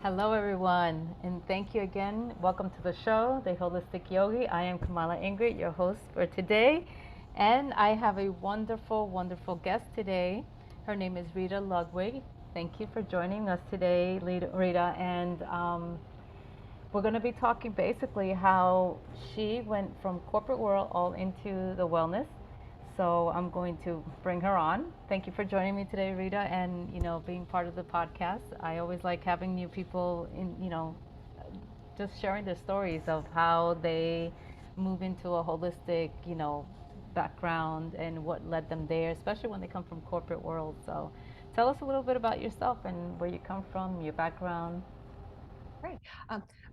Hello, everyone, and thank you again. Welcome to the show, the Holistic Yogi. I am Kamala Ingrid, your host for today, and I have a wonderful, wonderful guest today. Her name is Rita Ludwig. Thank you for joining us today, Rita, and we're going to be talking basically how she went from corporate world all into the wellness. So I'm going to bring her on. Thank you for joining me today, Rita, and being part of the podcast. I always like having new people in, just sharing their stories of how they move into a holistic, background and what led them there, especially when they come from corporate world. So tell us a little bit about yourself and where you come from, your background. Great.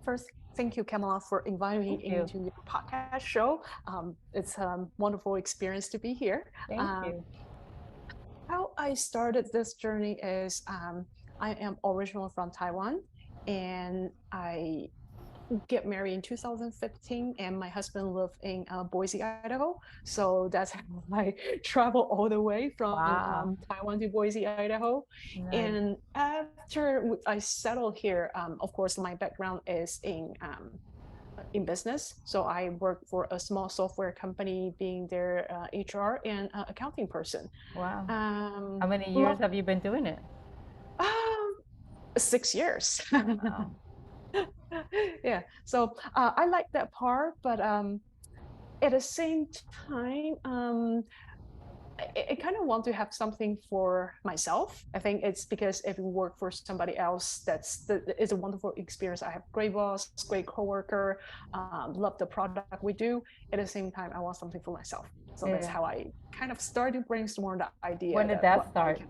First, thank you, Kamala, for inviting me Thank you. into your podcast show. It's a wonderful experience to be here. Thank Um, you. how I started this journey is I am originally from Taiwan, and I get married in 2015, and my husband lived in Boise, Idaho. So that's how I travel all the way from Wow. Taiwan to Boise, Idaho. Nice. And after I settled here, of course, my background is in business. So I work for a small software company, being their HR and accounting person. Wow. How Um, many years love have you been doing it? um, 6 years. Wow. Yeah, so I like that part, but at the same time, I kind of want to have something for myself. I think it's because if you work for somebody else, it's a wonderful experience. I have great boss, great coworker, love the product we do. At the same time, I want something for myself. So that's Yeah. how I kind of started brainstorm the idea When did that what that I start? can.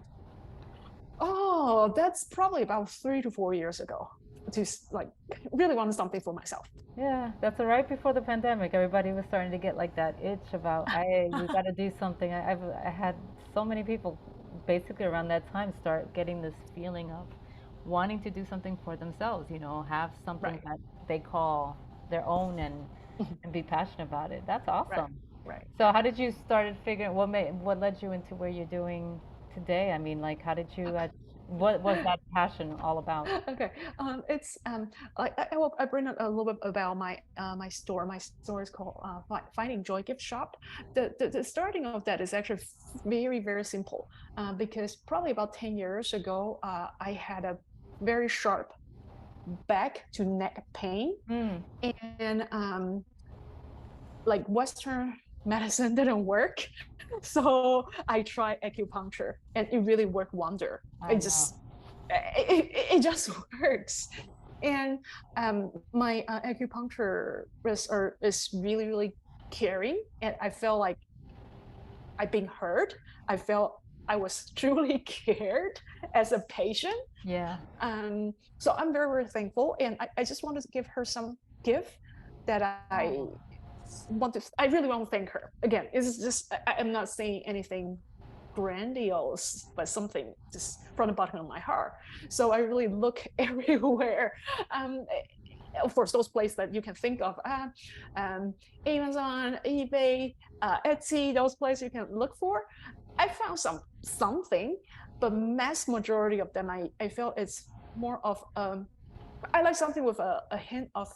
Oh, that's probably about 3 to 4 years ago. To like really want something for myself. Yeah, that's right before the pandemic. Everybody was starting to get like that itch about, we got to do something. I had so many people basically around that time start getting this feeling of wanting to do something for themselves, have something Right. that they call their own and be passionate about it. That's Right. awesome. Right. So how did you started figuring what led you into where you're doing today? I mean, like how did you what was that passion all about? Okay. It's I bring up a little bit about my store. My store is called Finding Joy Gift Shop. The starting of that is actually very simple. Because probably about 10 years ago, I had a very sharp back to neck pain, Mm, and like Western medicine didn't work, so I tried acupuncture, and it really worked wonder. I It know. just it just works. And my acupuncturist is really caring, and I felt like I've been heard. I felt I was truly cared as a patient. Yeah. So I'm very thankful, and I just wanted to give her some gift that Oh. I really want to thank her. Again, it's just I'm not saying anything grandiose, but something just from the bottom of my heart. So I really look everywhere. Um, of course, those places that you can think of, um, Amazon, eBay, Etsy, those places you can look for. I found something, but mass majority of them, I felt it's more of I like something with a hint of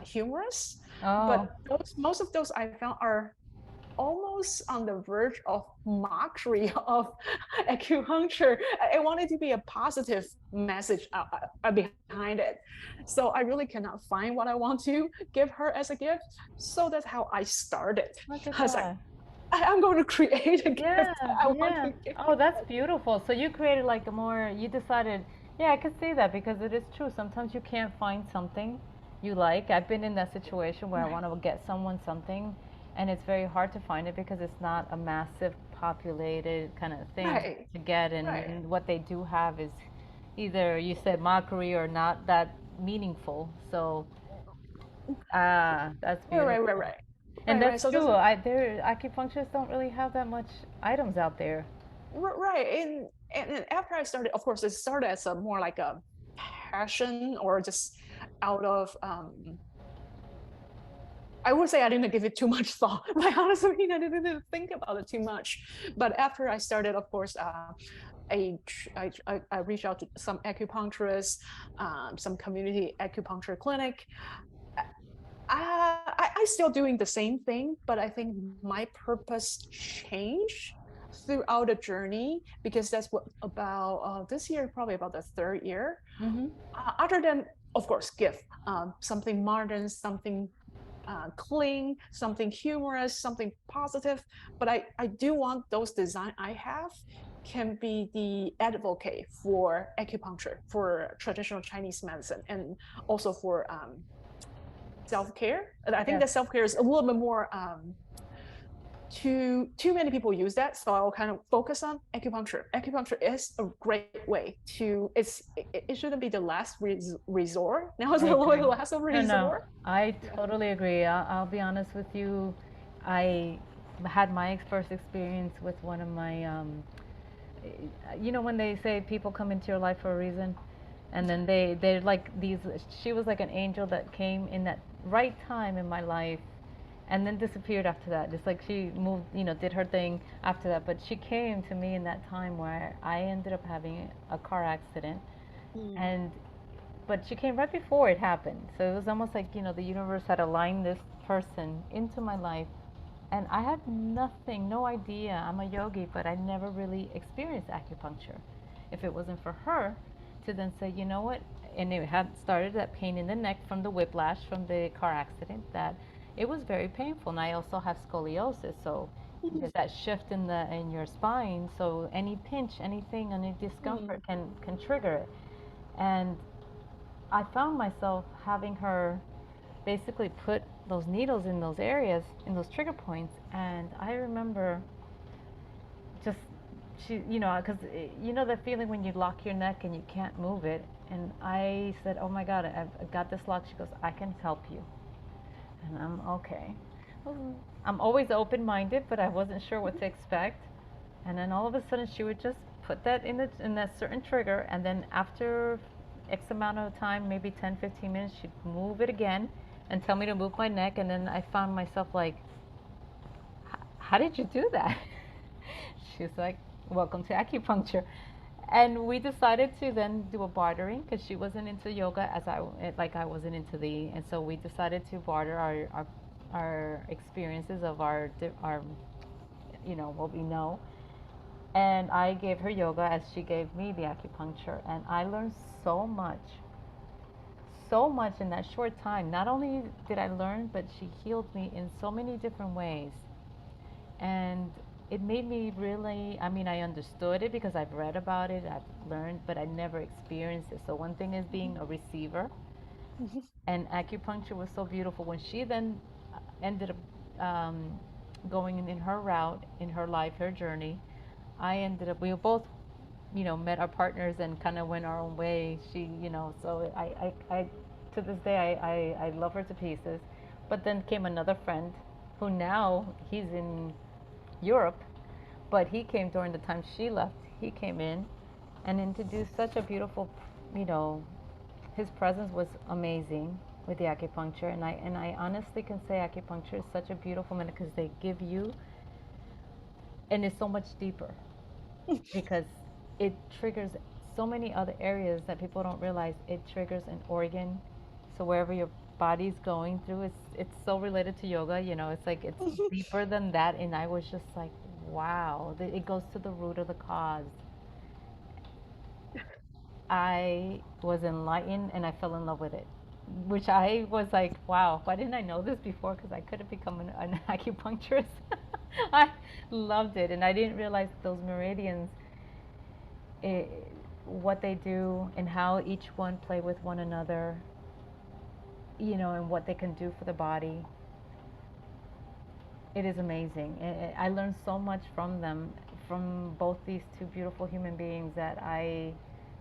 humorous, but Oh. those most of those I found are almost on the verge of mockery of acupuncture. I want it to be a positive message behind it. So I really cannot find what I want to give her as a gift. So that's how I started. Look at I was like, that. I'm going to create a Yeah, gift I want yeah. to give Oh, that's people. beautiful. So you created like a more, you decided, yeah, I could see that because it is true. Sometimes you can't find something you like. I've been in that situation where I Right, want to get someone something and it's very hard to find it because it's not a massive populated kind of thing right, to get. right, And what they do have is either you said mockery or not that meaningful. So, that's right, right, right, beautiful. right, And right, right. that's So true. that's There acupuncturists don't really have that much items out there. right. And after I started, of course, it started as a more like a passion or just out of I would say I didn't give it too much thought. My honest opinion, I didn't think about it too much. But after I started, of course, I reach out to some acupuncturists, some community acupuncture clinic. I still doing the same thing, but I think my purpose changed throughout the journey, because that's what about this year, probably about the third year. Mm-hmm. Other than, of course, gift, something modern, something clean, something humorous, something positive. But I do want those design I have can be the advocate for acupuncture, for traditional Chinese medicine, and also for self-care. And I think Yes. that self-care is a little bit more too many people use that, so I'll kind of focus on acupuncture. Acupuncture is a great way to, it shouldn't be the last resort. Now it's I a little bit agree. less of a No, no, resort. I Yeah. totally agree. I'll be honest with you. I had my first experience with one of my, when they say people come into your life for a reason, and then they're like these. She was like an angel that came in that right time in my life, and then disappeared after that. Just like she moved, did her thing after that. But she came to me in that time where I ended up having a car accident, Mm. and but she came right before it happened. So it was almost like, the universe had aligned this person into my life. And I had nothing, no idea. I'm a yogi, but I never really experienced acupuncture. If it wasn't for her to then say, you know what, and it had started that pain in the neck from the whiplash from the car accident, that it was very painful. And I also have scoliosis, so there's that shift in your spine. So any pinch, anything, any Mm. discomfort can trigger it. And I found myself having her basically put those needles in those areas, in those trigger points. And I remember just, she, because that feeling when you lock your neck and you can't move it. And I said, oh my God, I've got this lock. She goes, I can help you. And I'm okay. I'm always open minded, but I wasn't sure what to expect. And then all of a sudden, she would just put that in that certain trigger, and then after X amount of time, maybe 10, 15 minutes, she'd move it again and tell me to move my neck. And then I found myself like, how did you do that? She's like, welcome to acupuncture. And we decided to then do a bartering because she wasn't into yoga as I wasn't into and so we decided to barter our experiences of our what we know. And I gave her yoga as she gave me the acupuncture, and I learned so much in that short time. Not only did I learn, but she healed me in so many different ways. And it made me really, I mean, I understood it because I've read about it, I've learned, but I never experienced it. So one thing is being a receiver, and acupuncture was so beautiful. When she then ended up going in her route, in her life, her journey, we both, met our partners and kind of went our own way. So to this day, I love her to pieces. But then came another friend who now he's in Europe, but he came during the time she left. He came in and introduced such a beautiful, you know, his presence was amazing with the acupuncture. And I honestly can say acupuncture is such a beautiful medicine because they give you, and it's so much deeper because it triggers so many other areas that people don't realize. It triggers an organ, so wherever your body's going through, it's so related to yoga. It's like it's deeper than that. And I was just like, wow, it goes to the root of the cause. I was enlightened and I fell in love with it, which I was like, wow, why didn't I know this before? Because I could have become an acupuncturist. I loved it, and I didn't realize those meridians, it, what they do and how each one play with one another, and what they can do for the body. It is amazing. I learned so much from them, from both these two beautiful human beings, that I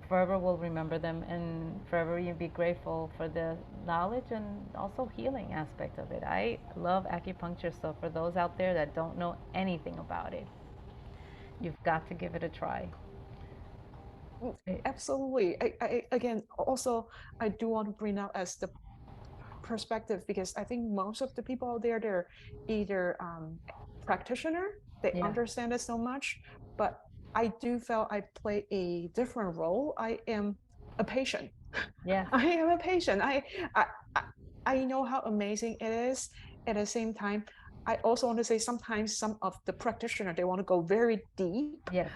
forever will remember them and forever be grateful for the knowledge and also healing aspect of it. I love acupuncture, so for those out there that don't know anything about it, you've got to give it a try. It, Absolutely. I again also I do want to bring out as the perspective, because I think most of the people out there, they're either practitioner, they yeah. understand it so much, but I do feel I play a different role. I am a patient. Yes. I am a patient. I I I know how amazing it is. At the same time, I also want to say sometimes some of the practitioner they want to go very deep. Yes.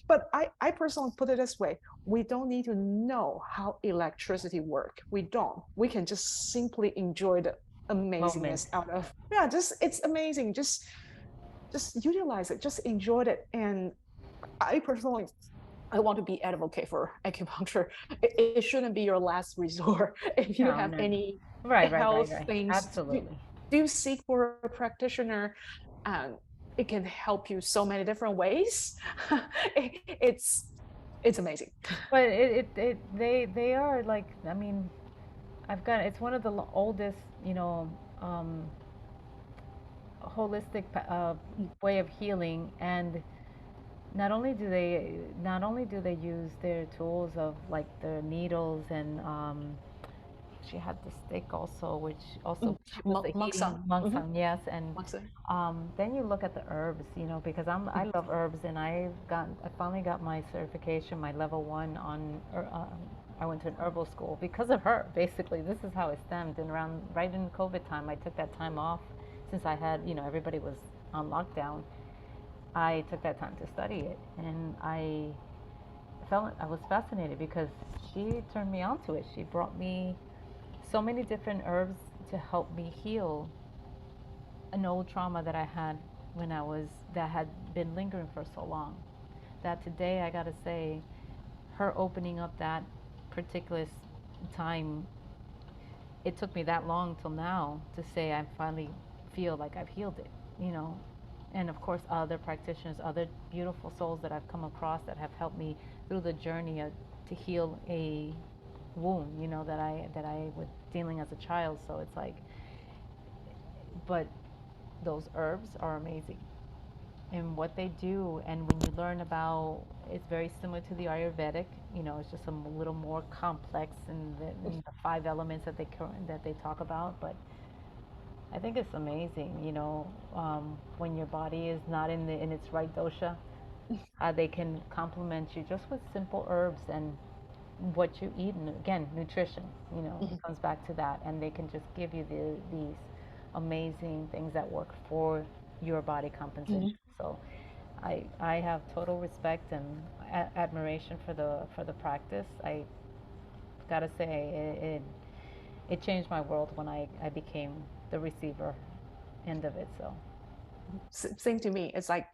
But I personally put it this way: we don't need to know how electricity work. We don't. We can just simply enjoy the Moment. amazingness out of yeah. Just it's amazing. Just utilize it. Just enjoy it. And I personally I want to be advocate for acupuncture. It shouldn't be your last resort. If you No, have no, no. any Right, right, right, health right. things, Absolutely. do seek for a practitioner, and it can help you so many different ways. It's it's amazing. But they are like, I mean, I've got, it's one of the oldest, you know, um, holistic way of healing. And not only do they use their tools of like the needles and she had the stick also, which also she was the heating Moxa. Mongsang, yes. And Moxa. then you look at the herbs, you know, because I love herbs, and I finally got my certification, my level one on. I went to an herbal school because of her. Basically, this is how it stemmed. And around right in COVID time, I took that time off since I had, you know, everybody was on lockdown. I took that time to study it, and I was fascinated because she turned me on to it. She brought me so many different herbs to help me heal an old trauma that I had when I was that had been lingering for so long. That today I got to say, her opening up that particular time, it took me that long till now to say I finally feel like I've healed it, you know. And of course, other practitioners, other beautiful souls that I've come across that have helped me through the journey to heal a wound, you know, that I was dealing as a child. So it's like, but those herbs are amazing in what they do. And when you learn about, it's very similar to the Ayurvedic, you know, it's just a little more complex in the five elements that they talk about. But I think it's amazing, you know, when your body is not in its right dosha, they can complement you just with simple herbs and what you eat. And again, nutrition, you know, it comes back to that. And they can just give you these amazing things that work for your body composition. So I have total respect and admiration for the practice. I gotta say it changed my world when I became the receiver end of it. So Same to me. It's like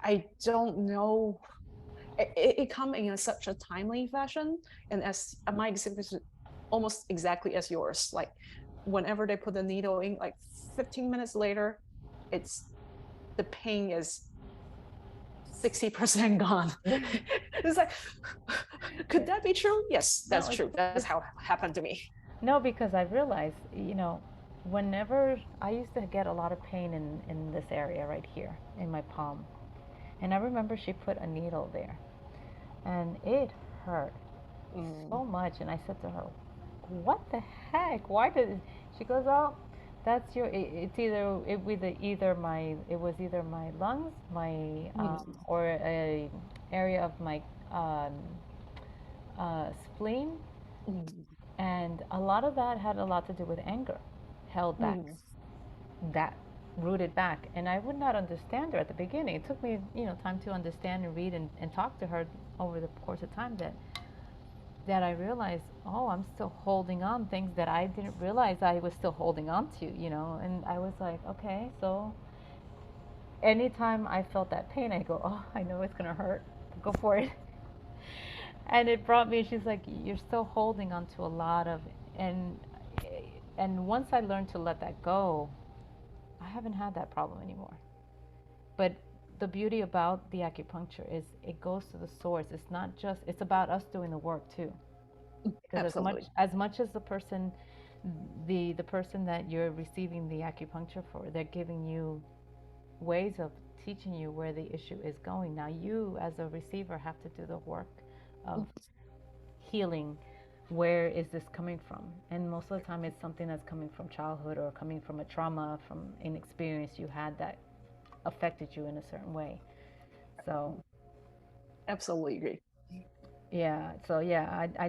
I don't know. It come in such a timely fashion, and as my experience is almost exactly as yours. Like whenever they put the needle in, like 15 minutes later, it's the pain is 60% gone. It's like, could that be true? Yes, no, that's true. That's how it happened to me. no, because I realized, you know, whenever I used to get a lot of pain in this area right here in my palm, and I remember she put a needle there, and it hurt Mm, so much. And I said to her, "What the heck? Why did?" She goes, "Oh, that's your. It's either my lungs, my mm, or a area of my um, spleen, mm, and a lot of that had a lot to do with anger, held back, mm, that rooted back." And I would not understand her at the beginning. It took me, you know, time to understand and read and talk to her over the course of time that I realized, oh, I'm still holding on things that I didn't realize I was still holding on to, you know. And I was like, okay, so anytime I felt that pain, I go, oh, I know it's gonna hurt. Go for it. And it brought me. She's like, you're still holding on to a lot of, and and once I learned to let that go, I haven't had that problem anymore. But the beauty about the acupuncture is it goes to the source. It's not just, it's about us doing the work too. Because absolutely. as much as the person that you're receiving the acupuncture for, they're giving you ways of teaching you where the issue is going. Now you as a receiver have to do the work of healing. Where is this coming from? And most of the time it's something that's coming from childhood or coming from a trauma, from an experience you had that affected you in a certain way. So Absolutely agree. yeah, so yeah, I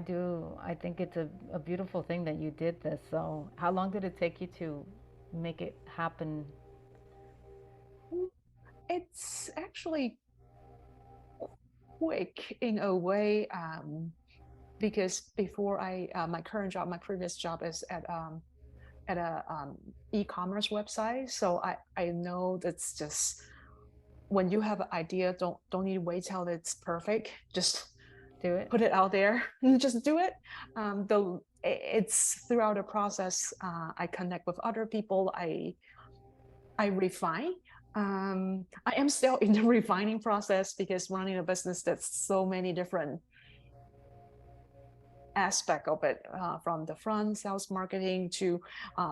think it's a beautiful thing that you did this. So how long did it take you to make it happen? It's actually quick in a way, because before my current job, my previous job is at a e-commerce website. So I know that's just when you have an idea, don't need to wait till it's perfect. Just Do it? put it out there and just do it. Though it's throughout the process, I connect with other people. I refine. I am still in the refining process because running a business, that's so many different aspect of it, from the front sales marketing to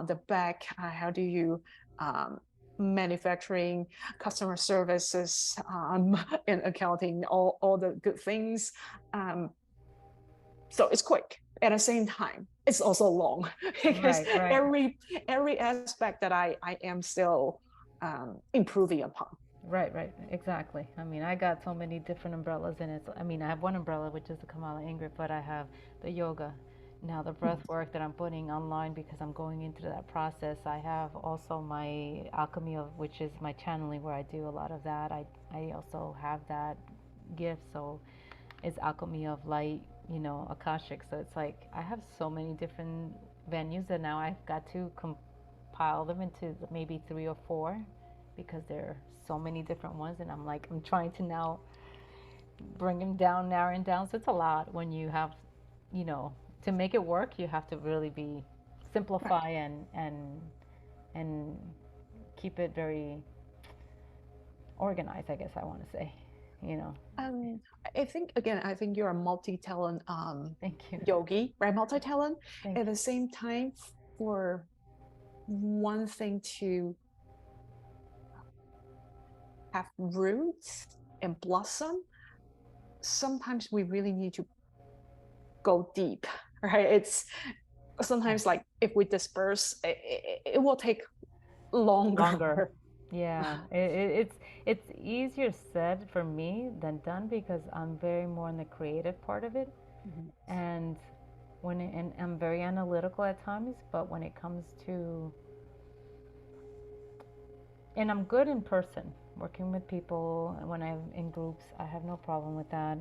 the back. How do you um, manufacturing, customer services, and accounting, all the good things. Um, so it's quick. At the same time, it's also long because Right, right. every aspect that I am still improving upon. Right, right, exactly. I mean, I got so many different umbrellas, and it's. I mean, I have one umbrella, which is the Kamala Ingrid, but I have the yoga, now the breath work that I'm putting online because I'm going into that process. I have also my alchemy of, which is my channeling, where I do a lot of that. I also have that gift, so it's alchemy of light, akashic. So it's like I have so many different venues that now I've got to compile them into maybe three or four because there are so many different ones, and I'm trying to now bring them down, narrowing down. So it's a lot when you have, you know, to make it work, you have to really be Right. simplify and keep it very organized. I guess I want to say, you know. Um, I think again, I think you're a multi-talent Thank you, yogi, right? Multi-talent. thank At you. the same time, for one thing to have roots and blossom, sometimes we really need to go deep, right? It's Yeah. sometimes like if we disperse, it will take Longer. longer. Yeah, it's easier said for me than done because I'm very more in the creative part of it, Mhm. and and I'm very analytical at times. But when it comes to, and I'm good in person, working with people, and when I'm in groups, I have no problem with that.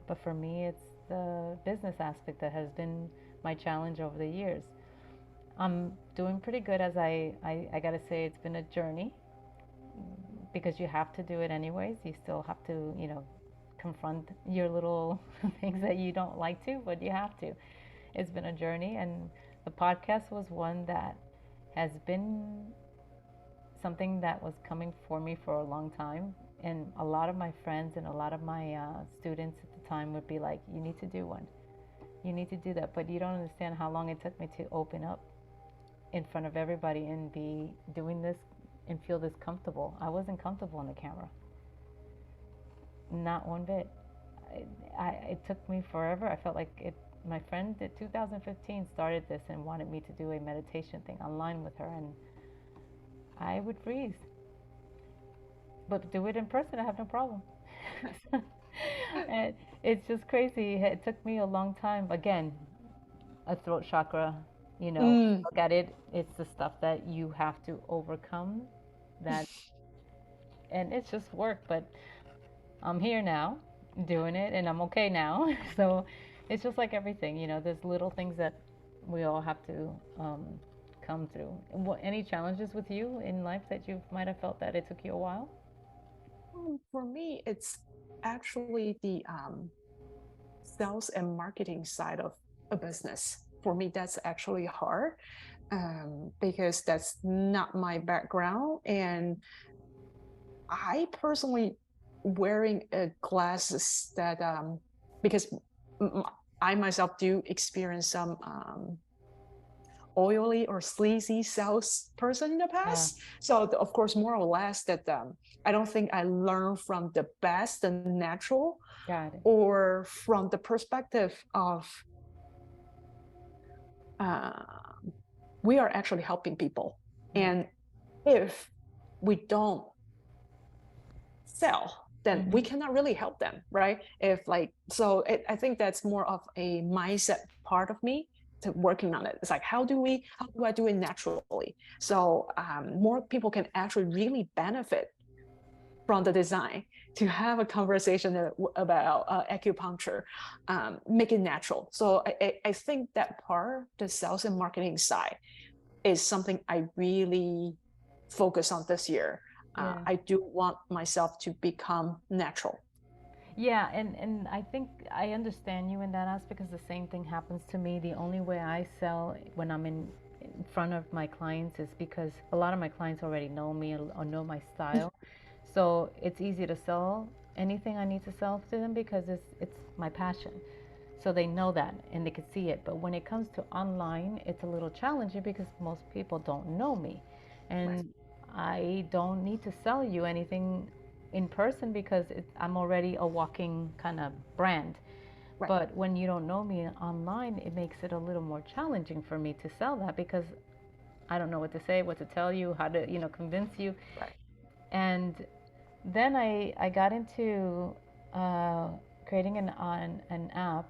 But for me, it's the business aspect that has been my challenge over the years. I'm doing pretty good as I gotta say it's been a journey because you have to do it anyways. You still have to, confront your little things that you don't like to, but you have to. It's been a journey, and the podcast was one that has been something that was coming for me for a long time. And a lot of my friends and a lot of my students at the time would be like, "You need to do one. You need to do that." But you don't understand how long it took me to open up in front of everybody and be doing this and feel this comfortable. I wasn't comfortable on the camera. Not one bit. It took me forever. I felt like it. My friend in 2015 started this and wanted me to do a meditation thing online with her, and I would freeze. But do it in person, I have no problem. And it's just crazy. It took me a long time. Again, a throat chakra. Mm. Look at it. It's the stuff that you have to overcome. That, and it's just work. But I'm here now doing it and I'm okay now. So it's just like everything, there's little things that we all have to come through. Any challenges with you in life that you might have felt that it took you a while? For me, it's actually the sales and marketing side of a business. For me, that's actually hard, because that's not my background. And I personally wearing glasses that, because I myself do experience some oily or sleazy salesperson in the Yeah, past. So of course, more or less that, I don't think I learned from the best and natural, got it. or from the perspective of, uh, we are actually helping people. Right. And if we don't sell, then we Mhm. cannot really help them, right? If like, so I think that's more of a mindset part of me to working on it. It's like, how do I do it naturally? So more people can actually really benefit from the design to have a conversation about acupuncture, make it natural. So I think that part, the sales and marketing side, is something I really focus on this year. Yeah. I do want myself to become natural. Yeah, and I think I understand you in that aspect because the same thing happens to me. The only way I sell when I'm in front of my clients is because a lot of my clients already know me or know my style. So it's easy to sell anything I need to sell to them because it's my passion. So they know that and they can see it. But when it comes to online, it's a little challenging because most people don't know me. Right, And I don't need to sell you anything in person because I'm already a walking kind of brand. right, But when you don't know me online, it makes it a little more challenging for me to sell that because I don't know what to say, what to tell you, how to, convince you. right. And then I got into uh, creating an app.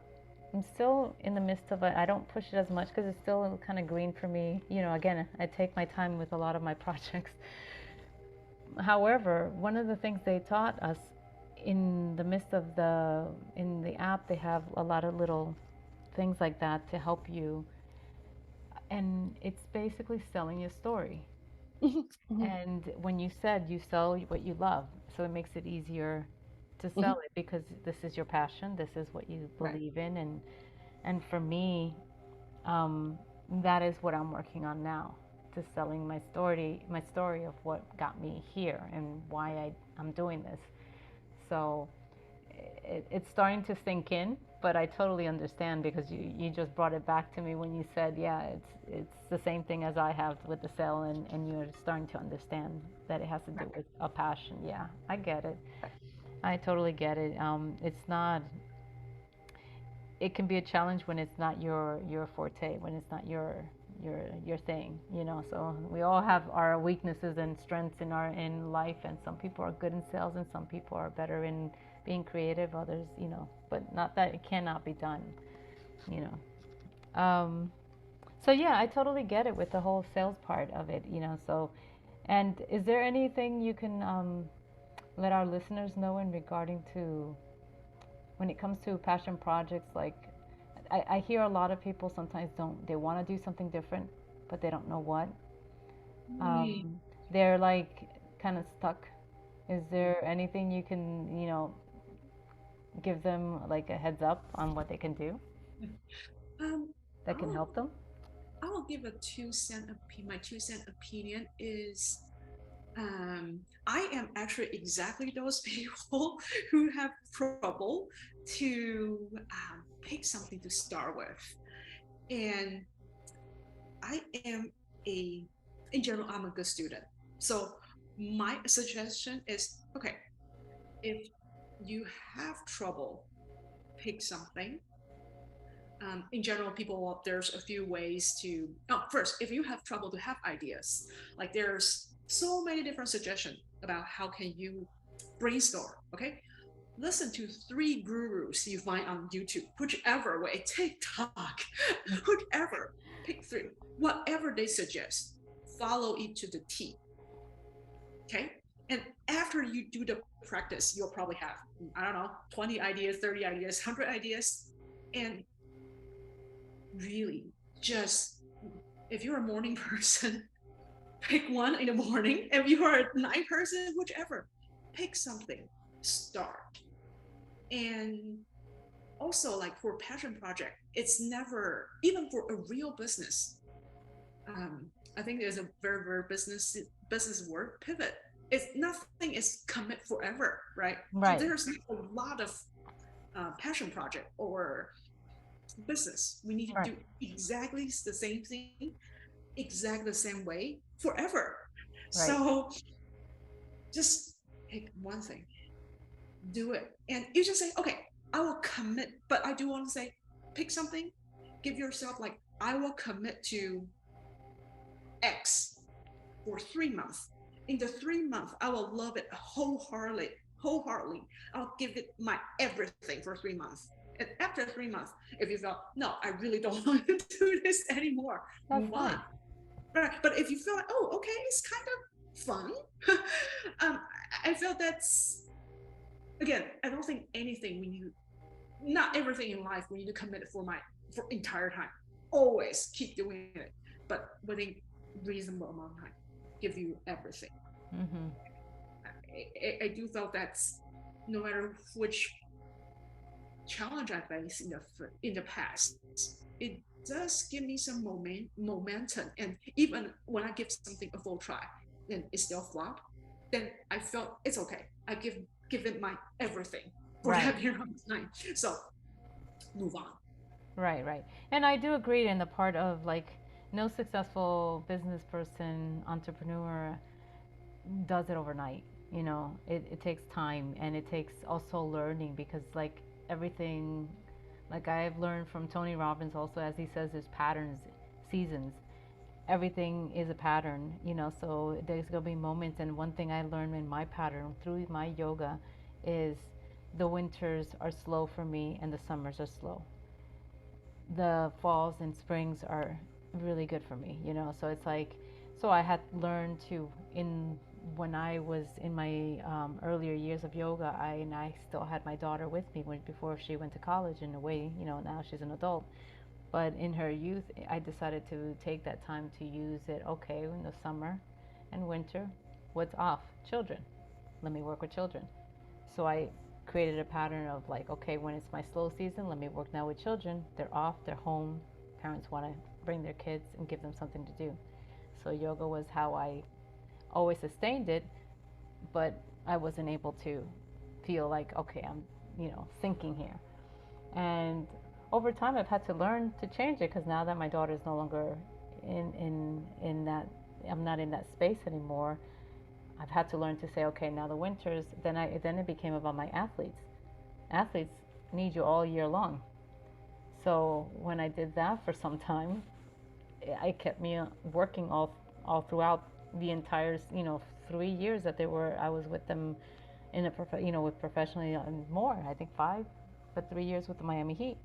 I'm still in the midst of it. I don't push it as much because it's still kind of green for me. Again, I take my time with a lot of my projects. However, one of the things they taught us in the midst of in the app, they have a lot of little things like that to help you, and it's basically selling your story. Mhm, mhm, And when you said you sell what you love, so it makes it easier to sell mhm. it because this is your passion, this is what you Right. believe in, and for me, um, that is what I'm working on now, to selling my story of what got me here and why I'm doing this. So it's starting to sink in, but I totally understand because you just brought it back to me when you said, yeah, it's the same thing as I have with the cell, and you're starting to understand that it has to do Right. with a passion. Yeah, I get it. Right. I totally get it. It's not. It can be a challenge when it's not your forte, when it's not your thing. So we all have our weaknesses and strengths in life, and some people are good in sales, and some people are better in being creative. Others, but not that it cannot be done. You so yeah, I totally get it with the whole sales part of it. So, and is there anything you can let our listeners know in regarding to when it comes to passion projects? Like, I hear a lot of people sometimes don't, they want to do something different, but they don't know what. Mm, Um, they're like kind of stuck. Is mm. there anything you can, give them like a heads up on what they can do Um, that can I'll help them? I'll give a my 2 cent opinion is I am actually exactly those people who have trouble to pick something to start with. And I am in general, I'm a good student. So my suggestion is okay, if you have trouble, pick something. In general, there's a few ways to, oh, first, if you have trouble to have ideas, like there's so many different suggestions about how can you brainstorm, okay? Listen to 3 gurus you find on YouTube, whichever way, TikTok, whichever, pick 3, whatever they suggest, follow it to the T, okay? And after you do the practice, you'll probably have, I don't know, 20 ideas, 30 ideas, 100 ideas. And really, just if you're a morning person, pick one in the morning. If you are a night person, whichever, pick something, start. And also, like for passion project, it's never, even for a real business, I think there's a very business word, pivot. It's nothing is commit forever, right? So Right, there's a lot of passion project or business. We need to right, do exactly the same thing, exactly the same way forever. right, So just pick one thing, do it. And you just say, okay, I will commit, but I do want to say, pick something, give yourself like, I will commit to X for 3 months. In the 3 months, I will love it wholeheartedly, wholeheartedly. I'll give it my everything for 3 months. And after 3 months, if you feel, no, I really don't want to do this anymore, That's move on. right. Right. But if you feel like, oh, okay, it's kind of fun, um, I feel that's, again, I don't think anything we need, not everything in life we need to commit for entire time. Always keep doing it, but within reasonable amount of time, give you everything. Mm-hmm. I do feel that's, no matter which challenge I faced in the past, it does give me some momentum. And even when I give something a full try, then it still flop, then I felt it's okay. Give it my everything for Right. that period of time. So move on. Right, right. And I do agree in the part of like no successful business person, entrepreneur does it overnight. You know, it takes time and it takes also learning because like everything, like I've learned from Tony Robbins also, as he says, there's patterns, seasons. Everything is a pattern, you know, so there's going to be moments. And one thing I learned in my pattern through my yoga is the winters are slow for me and the summers are slow. The falls and springs are really good for me, you know. So it's like, so I had learned to, in when I was in my earlier years of yoga, I still had my daughter with me before she went to college. In a way, you know, now she's an adult. But in her youth, I decided to take that time to use it. Okay, in the summer and winter, what's off? Children. Let me work with children. So I created a pattern of like, okay, when it's my slow season, let me work now with children. They're off, they're home. Parents want to bring their kids and give them something to do. So yoga was how I always sustained it, but I wasn't able to feel like, okay, I'm, you know, sinking here. And over time, I've had to learn to change it because now that my daughter is no longer in that, I'm not in that space anymore. I've had to learn to say, okay, now the winters. Then it became about my athletes. Athletes need you all year long. So when I did that for some time, it kept me working all throughout the entire 3 years that they were. I was with them in with professionally and more. I think 5, but 3 years with the Miami Heat.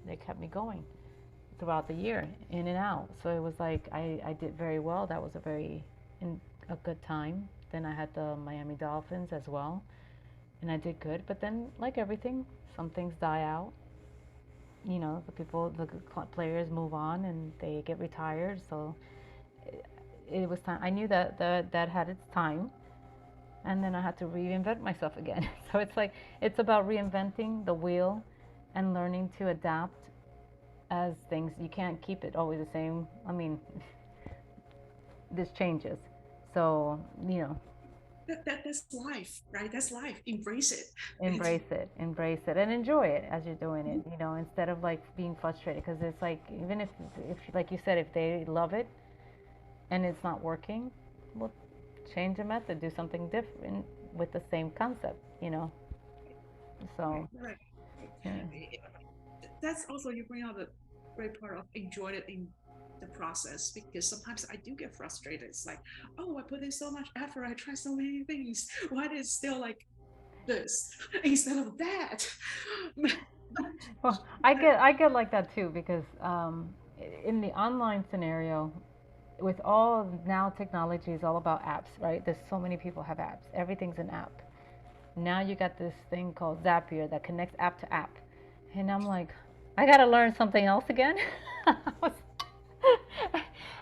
They kept me going throughout the year, in and out. So it was like I did very well. That was a good time. Then I had the Miami Dolphins as well, and I did good. But then, like everything, some things die out. You know, the players move on and they get retired. So it was time. I knew that had its time, and then I had to reinvent myself again. So it's like it's about reinventing the wheel and learning to adapt as things. You can't keep it always the same. I mean, this changes. So, That's life, right? That's life. Embrace it. embrace it, and enjoy it as you're doing it. You know, instead of like being frustrated, because it's like even if like you said, if they love it and it's not working, well, change the method, do something different with the same concept. You know, Right, so right, right. yeah. That's also, you bring out the great part of enjoy it in the process, because sometimes I do get frustrated. It's like, oh, I put in so much effort, I try so many things. Why is it still like this instead of that? Well, I get like that too because in the online scenario, with all now technology is all about apps, right? There's so many people have apps. Everything's an app. Now you got this thing called Zapier that connects app to app, and I'm like, I gotta learn something else again.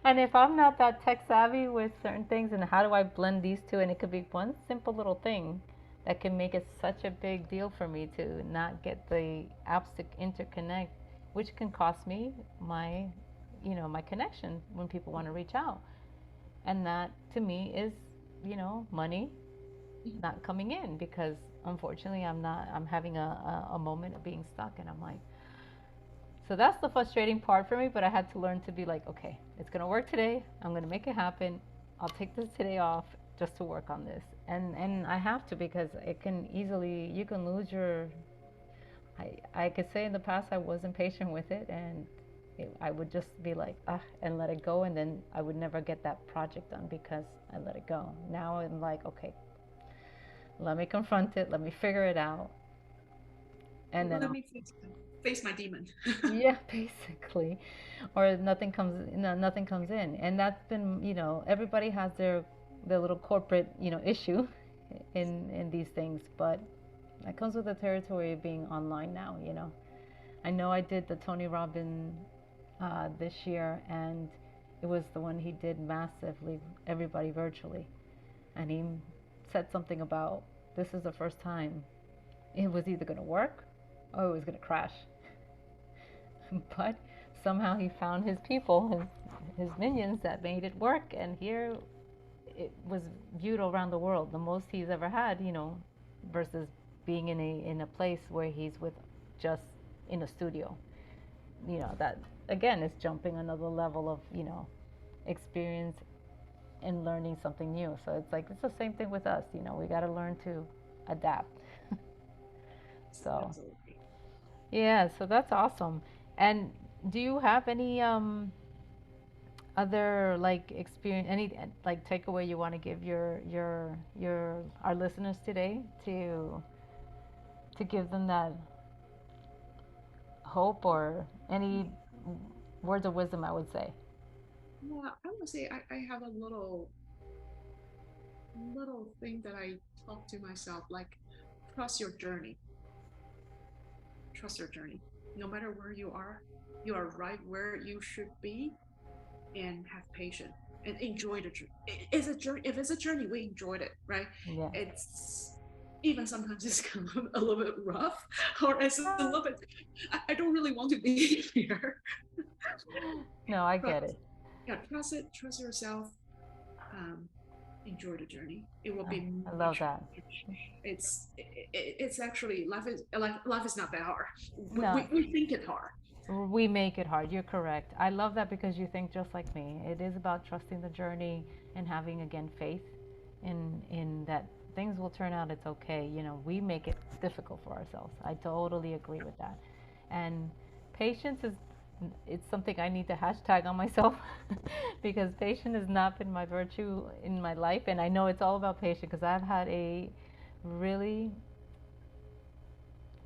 And if I'm not that tech savvy with certain things, and how do I blend these two? And it could be one simple little thing that can make it such a big deal for me to not get the apps to interconnect, which can cost me my connection when people want to reach out. And that to me is, money not coming in because unfortunately I'm having a moment of being stuck, and I'm like, so that's the frustrating part for me. But I had to learn to be like, okay, it's gonna work today. I'm gonna make it happen. I'll take this today off just to work on this, and I have to because it can easily you can lose your. I could say in the past I wasn't patient with it, and I would just be like and let it go, and then I would never get that project done because I let it go. Now I'm like, okay, Let me confront it. Let me figure it out, and then Let I'll, me face my demon. yeah, basically, or nothing comes, no, nothing comes in, and that's been, everybody has their little corporate, issue in these things, but that comes with the territory of being online now. I know I did the Tony Robbins this year, and it was the one he did massively, everybody virtually, and he said something about this is the first time it was either going to work or it was going to crash. But somehow he found his people, his minions that made it work, and here it was viewed around the world, the most he's ever had, versus being in a place where he's with just in a studio. That again is jumping another level of experience and learning something new. So it's like it's the same thing with us. We got to learn to adapt. So Absolutely. yeah, so that's awesome. And do you have any other like experience, any like takeaway you want to give your our listeners today to give them that hope or any words of wisdom, I would say. Yeah, I would say I have a little thing that I talk to myself, like trust your journey. Trust your journey. No matter where you are right where you should be, and have patience and enjoy the journey. It's a journey. If it's a journey, we enjoyed it, right? Yeah. It's even sometimes it's kind of a little bit rough, or it's a little bit. I don't really want to be here, No, I but get it. yeah, trust it, trust yourself, um, enjoy the journey. It will be I love much. that. It's actually life is not that hard. No, We think it hard. we make it hard. You're correct. I love that because you think just like me. It is about trusting the journey and having again faith in that things will turn out. It's okay. We make it difficult for ourselves. I totally agree with that. And patience is it's something I need to hashtag on myself because patience has not been my virtue in my life, and I know it's all about patience because I've had a really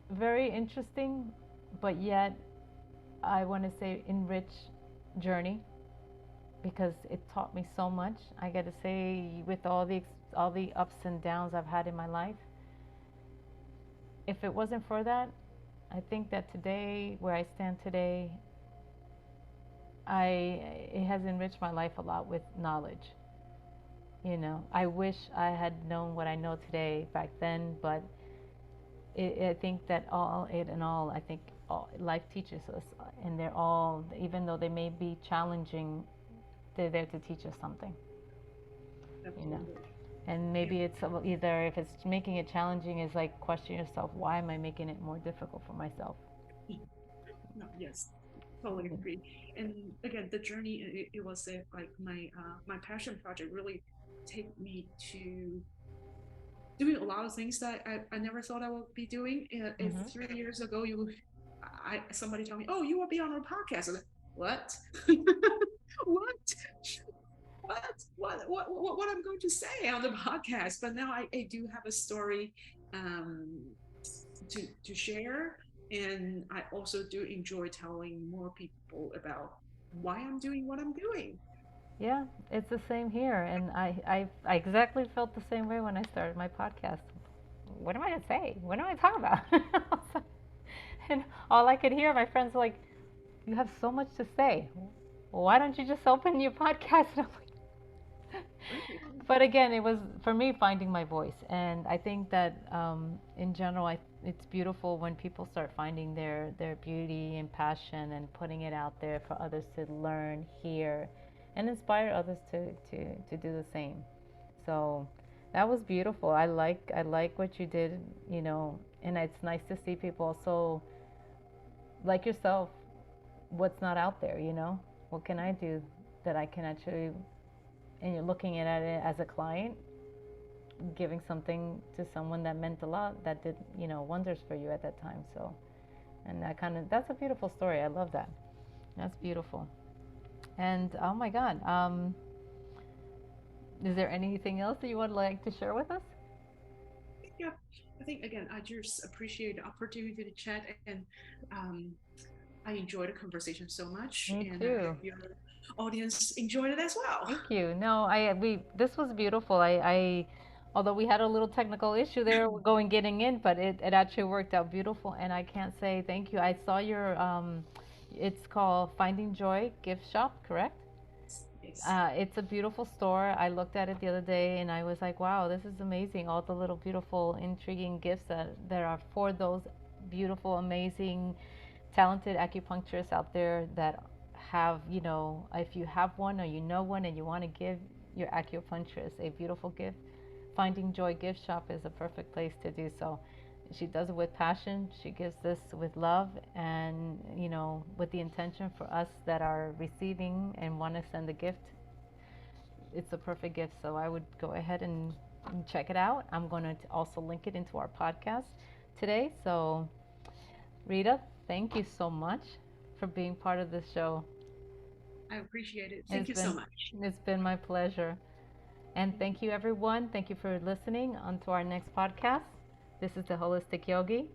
very interesting, but yet I want to say enriched journey because it taught me so much. I got to say, with all the ups and downs I've had in my life, if it wasn't for that, I think that today, where I stand today, I it has enriched my life a lot with knowledge. I wish I had known what I know today back then, but I think that all it and all, I think life teaches us, and they're all, even though they may be challenging, they're there to teach us something, you know. Absolutely. And And maybe it's either if it's making it challenging, is like question yourself, why am I making it more difficult for myself? no, yes, totally agree. And again, the journey it was like my passion project really take me to doing a lot of things that I never thought I would be doing. If Mm-hmm. 3 years ago I somebody told me, oh, you will be on a podcast, I'm like, what? What? What I'm going to say on the podcast? But now I do have a story um, to share, and I also do enjoy telling more people about why I'm doing what I'm doing. Yeah, it's the same here, and I exactly felt the same way when I started my podcast. What am I gonna say? What am I talking about? And all I could hear, my friends were like, "You have so much to say. Why don't you just open your podcast?" And I'm like, Right. but again, it was for me finding my voice, and I think that in general, it's beautiful when people start finding their beauty and passion and putting it out there for others to learn, hear, and inspire others to do the same. So that was beautiful. I like what you did, and it's nice to see people also like yourself. What's not out there, What can I do that I can actually, and you're looking at it as a client, giving something to someone that meant a lot, that did, wonders for you at that time. So, and that's a beautiful story. I love that. That's beautiful. And oh my God, is there anything else that you would like to share with us? yeah, I think again, I just appreciate the opportunity to chat, and um, I enjoyed the conversation so much, Me and I too. hope your audience enjoyed it as well. Thank you. No, we this was beautiful. Although we had a little technical issue there going getting in, but it actually worked out beautiful, and I can't say thank you. I saw your it's called Finding Joy Gift Shop, correct? Yes. It's a beautiful store. I looked at it the other day and I was like, wow, this is amazing. All the little beautiful, intriguing gifts that there are for those beautiful, amazing, talented acupuncturists out there that have, if you have one or you know one and you want to give your acupuncturist a beautiful gift, Finding Joy Gift Shop is a perfect place to do so. She does it with passion. She gives this with love and, with the intention for us that are receiving and want to send a gift. It's a perfect gift. So I would go ahead and check it out. I'm going to also link it into our podcast today. So, Rita, thank you so much for being part of this show. I appreciate it. Thank It's you so been much. it's been my pleasure. And thank you everyone. Thank you for listening on to our next podcast. This is the Holistic Yogi.